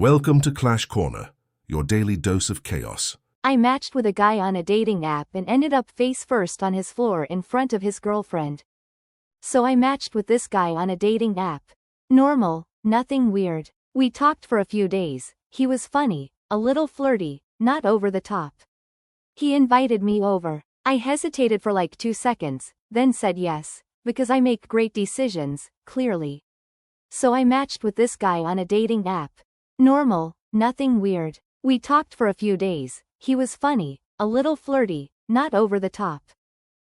Welcome to Clash Corner, your daily dose of chaos. I matched with a guy on a dating app and ended up face first on his floor in front of his girlfriend. So I matched with this guy on a dating app. Normal, nothing weird. We talked for a few days. He was funny, a little flirty, not over the top. He invited me over. I hesitated for like 2 seconds, then said yes, because I make great decisions, clearly. So I matched with this guy on a dating app. Normal, nothing weird. We talked for a few days. He was funny, a little flirty, not over the top.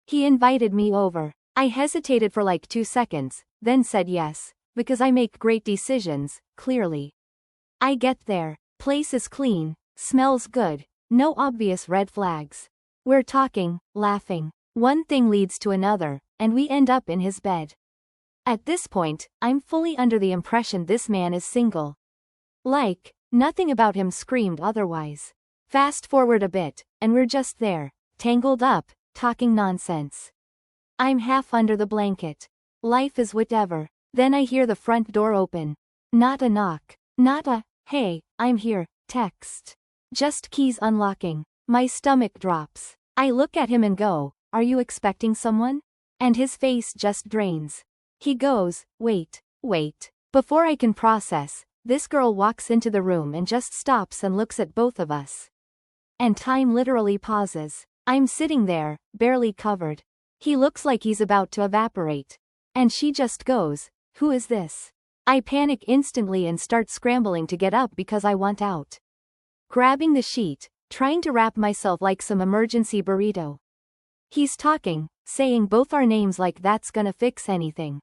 He invited me over. I hesitated for like 2 seconds, then said yes, because I make great decisions, clearly. I get there. Place is clean, smells good, no obvious red flags. We're talking, laughing. One thing leads to another, and we end up in his bed. At this point, I'm fully under the impression this man is single. Like, nothing about him screamed otherwise. Fast forward a bit, and we're just there, tangled up, talking nonsense. I'm half under the blanket. Life is whatever. Then I hear the front door open. Not a knock. Not a, hey, I'm here, text. Just keys unlocking. My stomach drops. I look at him and go, are you expecting someone? And his face just drains. He goes, wait. Before I can process, this girl walks into the room and just stops and looks at both of us. And time literally pauses. I'm sitting there, barely covered. He looks like he's about to evaporate. And she just goes, who is this? I panic instantly and start scrambling to get up because I want out. Grabbing the sheet, trying to wrap myself like some emergency burrito. He's talking, saying both our names like that's gonna fix anything.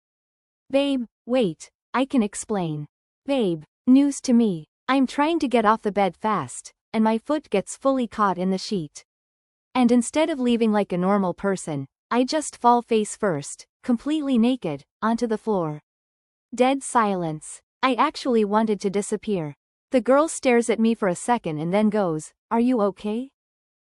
Babe, wait, I can explain. Babe, news to me. I'm trying to get off the bed fast, and my foot gets fully caught in the sheet. And instead of leaving like a normal person, I just fall face first, completely naked, onto the floor. Dead silence. I actually wanted to disappear. The girl stares at me for a second and then goes, are you okay?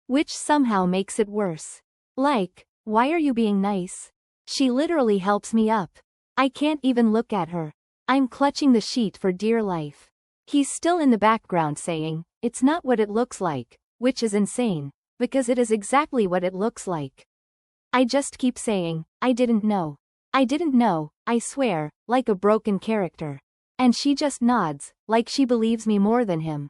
Which somehow makes it worse. Like, why are you being nice? She literally helps me up. I can't even look at her. I'm clutching the sheet for dear life. He's still in the background saying, it's not what it looks like, which is insane, because it is exactly what it looks like. I just keep saying, I didn't know, I swear, like a broken character. And she just nods, like she believes me more than him.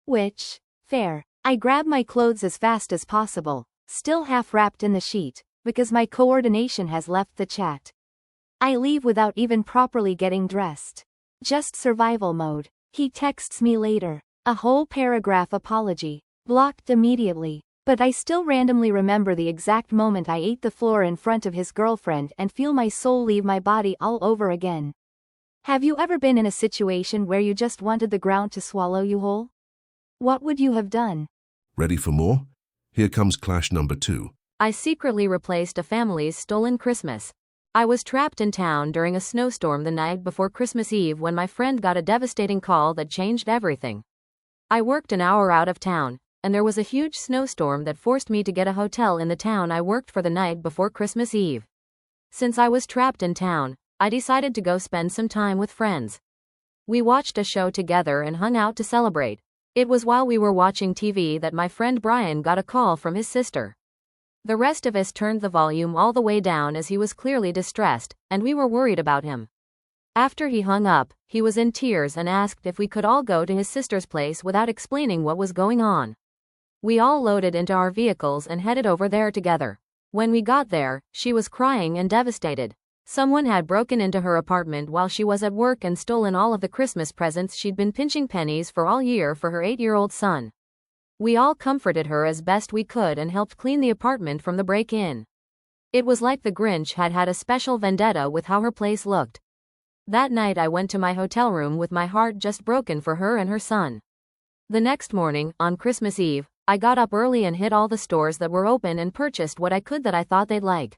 Which, fair. I grab my clothes as fast as possible, still half wrapped in the sheet, because my coordination has left the chat. I leave without even properly getting dressed. Just survival mode. He texts me later. A whole paragraph apology. Blocked immediately. But I still randomly remember the exact moment I ate the floor in front of his girlfriend and feel my soul leave my body all over again. Have you ever been in a situation where you just wanted the ground to swallow you whole? What would you have done? Ready for more? Here comes Clash number 2. I secretly replaced a family's stolen Christmas. I was trapped in town during a snowstorm the night before Christmas Eve when my friend got a devastating call that changed everything. I worked an hour out of town, and there was a huge snowstorm that forced me to get a hotel in the town I worked for the night before Christmas Eve. Since I was trapped in town, I decided to go spend some time with friends. We watched a show together and hung out to celebrate. It was while we were watching TV that my friend Brian got a call from his sister. The rest of us turned the volume all the way down as he was clearly distressed, and we were worried about him. After he hung up, he was in tears and asked if we could all go to his sister's place without explaining what was going on. We all loaded into our vehicles and headed over there together. When we got there, she was crying and devastated. Someone had broken into her apartment while she was at work and stolen all of the Christmas presents she'd been pinching pennies for all year for her 8-year-old son. We all comforted her as best we could and helped clean the apartment from the break-in. It was like the Grinch had had a special vendetta with how her place looked. That night I went to my hotel room with my heart just broken for her and her son. The next morning, on Christmas Eve, I got up early and hit all the stores that were open and purchased what I could that I thought they'd like.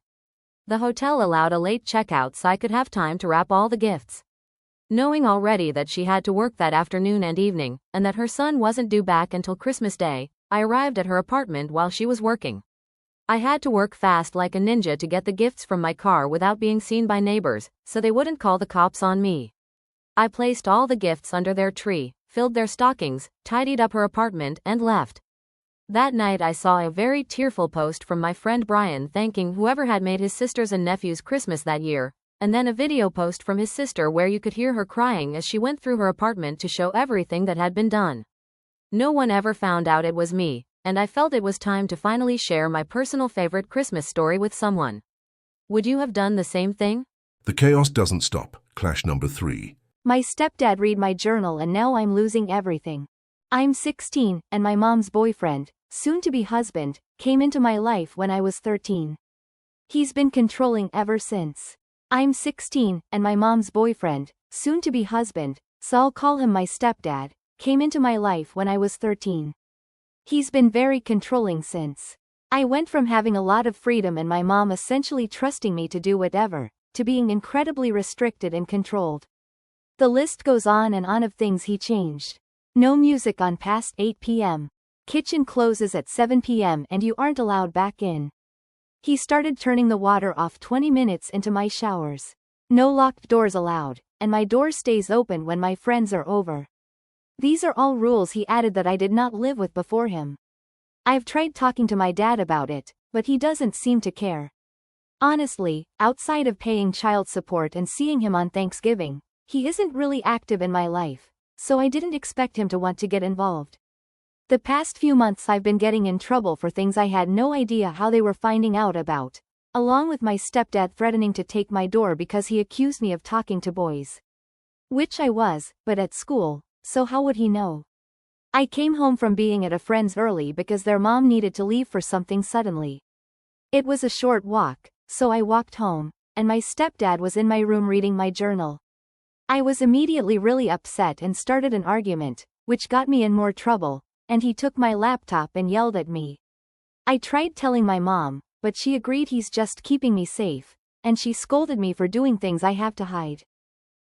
The hotel allowed a late checkout so I could have time to wrap all the gifts. Knowing already that she had to work that afternoon and evening, and that her son wasn't due back until Christmas Day, I arrived at her apartment while she was working. I had to work fast like a ninja to get the gifts from my car without being seen by neighbors, so they wouldn't call the cops on me. I placed all the gifts under their tree, filled their stockings, tidied up her apartment, and left. That night I saw a very tearful post from my friend Brian thanking whoever had made his sister's and nephew's Christmas that year, and then a video post from his sister where you could hear her crying as she went through her apartment to show everything that had been done. No one ever found out it was me, and I felt it was time to finally share my personal favorite Christmas story with someone. Would you have done the same thing? The chaos doesn't stop. Clash number 3. My stepdad read my journal and now I'm losing everything. I'm 16, and my mom's boyfriend, soon-to-be husband, came into my life when I was 13. He's been controlling ever since. I'm 16, and my mom's boyfriend, soon-to-be husband, so I'll call him my stepdad, came into my life when I was 13. He's been very controlling since. I went from having a lot of freedom and my mom essentially trusting me to do whatever, to being incredibly restricted and controlled. The list goes on and on of things he changed. No music on past 8 p.m. Kitchen closes at 7 p.m. and you aren't allowed back in. He started turning the water off 20 minutes into my showers. No locked doors allowed, and my door stays open when my friends are over. These are all rules he added that I did not live with before him. I've tried talking to my dad about it, but he doesn't seem to care. Honestly, outside of paying child support and seeing him on Thanksgiving, he isn't really active in my life, so I didn't expect him to want to get involved. The past few months I've been getting in trouble for things I had no idea how they were finding out about, along with my stepdad threatening to take my door because he accused me of talking to boys. Which I was, but at school, so how would he know? I came home from being at a friend's early because their mom needed to leave for something suddenly. It was a short walk, so I walked home, and my stepdad was in my room reading my journal. I was immediately really upset and started an argument, which got me in more trouble, and he took my laptop and yelled at me. I tried telling my mom, but she agreed he's just keeping me safe, and she scolded me for doing things I have to hide.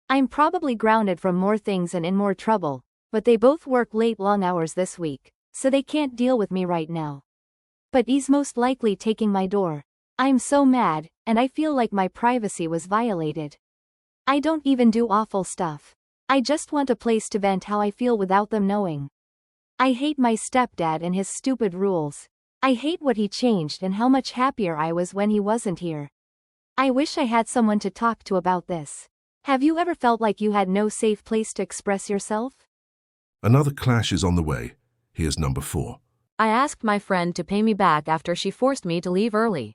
I'm probably grounded from more things and in more trouble, but they both work late long hours this week, so they can't deal with me right now. But he's most likely taking my door. I'm so mad, and I feel like my privacy was violated. I don't even do awful stuff. I just want a place to vent how I feel without them knowing. I hate my stepdad and his stupid rules. I hate what he changed and how much happier I was when he wasn't here. I wish I had someone to talk to about this. Have you ever felt like you had no safe place to express yourself? Another clash is on the way. Here's number 4. I asked my friend to pay me back after she forced me to leave early.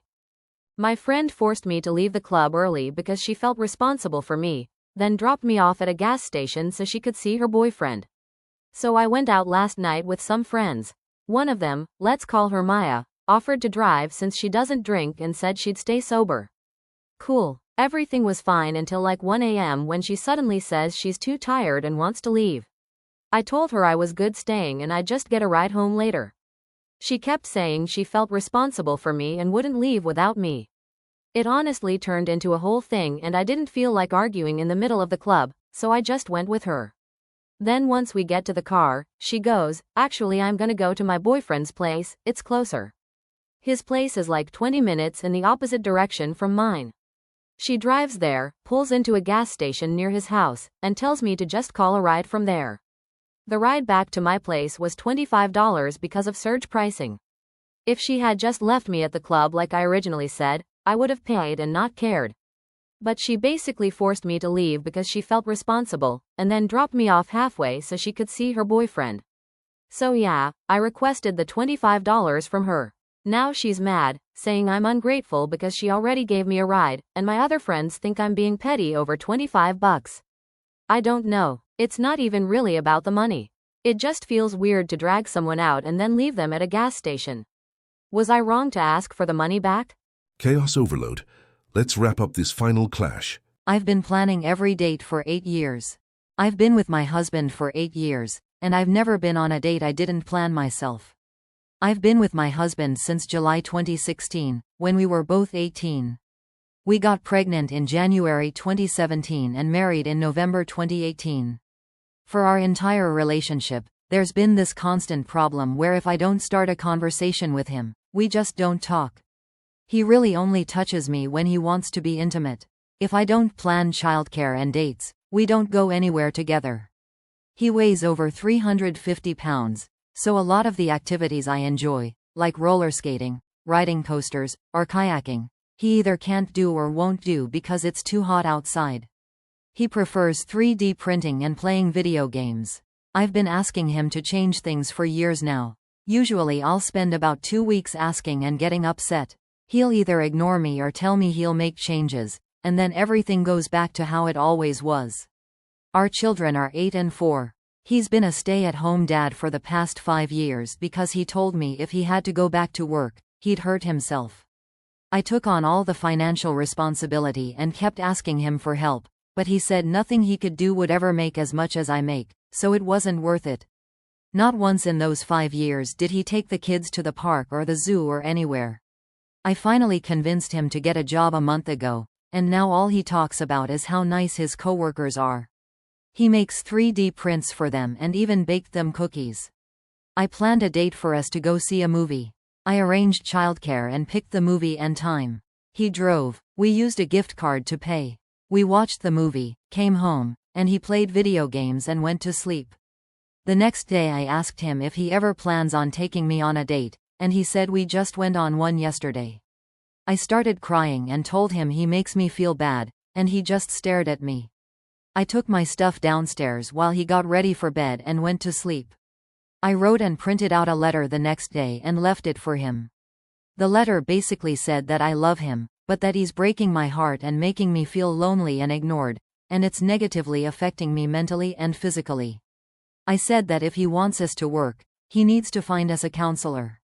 My friend forced me to leave the club early because she felt responsible for me, then dropped me off at a gas station so she could see her boyfriend. So I went out last night with some friends. One of them, let's call her Maya, offered to drive since she doesn't drink and said she'd stay sober. Cool. Everything was fine until like 1 a.m. when she suddenly says she's too tired and wants to leave. I told her I was good staying and I'd just get a ride home later. She kept saying she felt responsible for me and wouldn't leave without me. It honestly turned into a whole thing and I didn't feel like arguing in the middle of the club, so I just went with her. Then once we get to the car, she goes, actually I'm gonna go to my boyfriend's place, it's closer. His place is like 20 minutes in the opposite direction from mine. She drives there, pulls into a gas station near his house, and tells me to just call a ride from there. The ride back to my place was $25 because of surge pricing. If she had just left me at the club like I originally said, I would have paid and not cared. But she basically forced me to leave because she felt responsible, and then dropped me off halfway so she could see her boyfriend. So yeah, I requested the $25 from her. Now she's mad, saying I'm ungrateful because she already gave me a ride, and my other friends think I'm being petty over $25. I don't know. It's not even really about the money. It just feels weird to drag someone out and then leave them at a gas station. Was I wrong to ask for the money back? Chaos overload. Let's wrap up this final clash. I've been planning every date for 8 years. I've been with my husband for 8 years, and I've never been on a date I didn't plan myself. I've been with my husband since July 2016, when we were both 18. We got pregnant in January 2017 and married in November 2018. For our entire relationship, there's been this constant problem where if I don't start a conversation with him, we just don't talk. He really only touches me when he wants to be intimate. If I don't plan childcare and dates, we don't go anywhere together. He weighs over 350 pounds, so a lot of the activities I enjoy, like roller skating, riding coasters, or kayaking, he either can't do or won't do because it's too hot outside. He prefers 3D printing and playing video games. I've been asking him to change things for years now. Usually I'll spend about 2 weeks asking and getting upset. He'll either ignore me or tell me he'll make changes, and then everything goes back to how it always was. Our children are 8 and 4. He's been a stay-at-home dad for the past 5 years because he told me if he had to go back to work, he'd hurt himself. I took on all the financial responsibility and kept asking him for help, but he said nothing he could do would ever make as much as I make, so it wasn't worth it. Not once in those 5 years did he take the kids to the park or the zoo or anywhere. I finally convinced him to get a job a month ago, and now all he talks about is how nice his coworkers are. He makes 3D prints for them and even baked them cookies. I planned a date for us to go see a movie. I arranged childcare and picked the movie and time. He drove, we used a gift card to pay. We watched the movie, came home, and he played video games and went to sleep. The next day I asked him if he ever plans on taking me on a date, and he said we just went on one yesterday. I started crying and told him he makes me feel bad, and he just stared at me. I took my stuff downstairs while he got ready for bed and went to sleep. I wrote and printed out a letter the next day and left it for him. The letter basically said that I love him, but that he's breaking my heart and making me feel lonely and ignored, and it's negatively affecting me mentally and physically. I said that if he wants us to work, he needs to find us a counselor.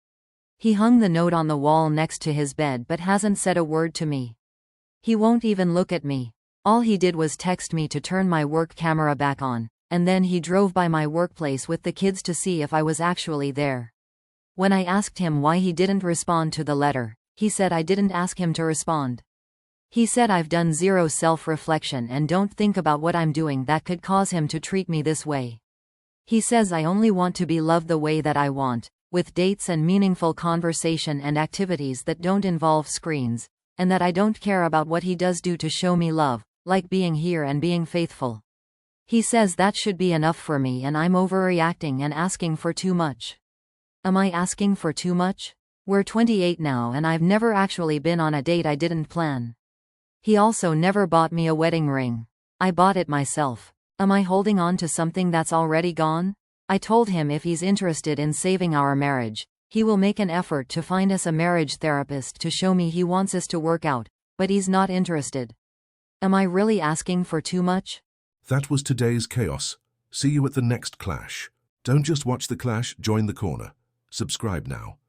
He hung the note on the wall next to his bed but hasn't said a word to me. He won't even look at me. All he did was text me to turn my work camera back on, and then he drove by my workplace with the kids to see if I was actually there. When I asked him why he didn't respond to the letter, he said I didn't ask him to respond. He said I've done zero self-reflection and don't think about what I'm doing that could cause him to treat me this way. He says I only want to be loved the way that I want, with dates and meaningful conversation and activities that don't involve screens, and that I don't care about what he does do to show me love, like being here and being faithful. He says that should be enough for me and I'm overreacting and asking for too much. Am I asking for too much? We're 28 now and I've never actually been on a date I didn't plan. He also never bought me a wedding ring. I bought it myself. Am I holding on to something that's already gone? I told him if he's interested in saving our marriage, he will make an effort to find us a marriage therapist to show me he wants us to work out, but he's not interested. Am I really asking for too much? That was today's chaos. See you at the next clash. Don't just watch the clash, join the corner. Subscribe now.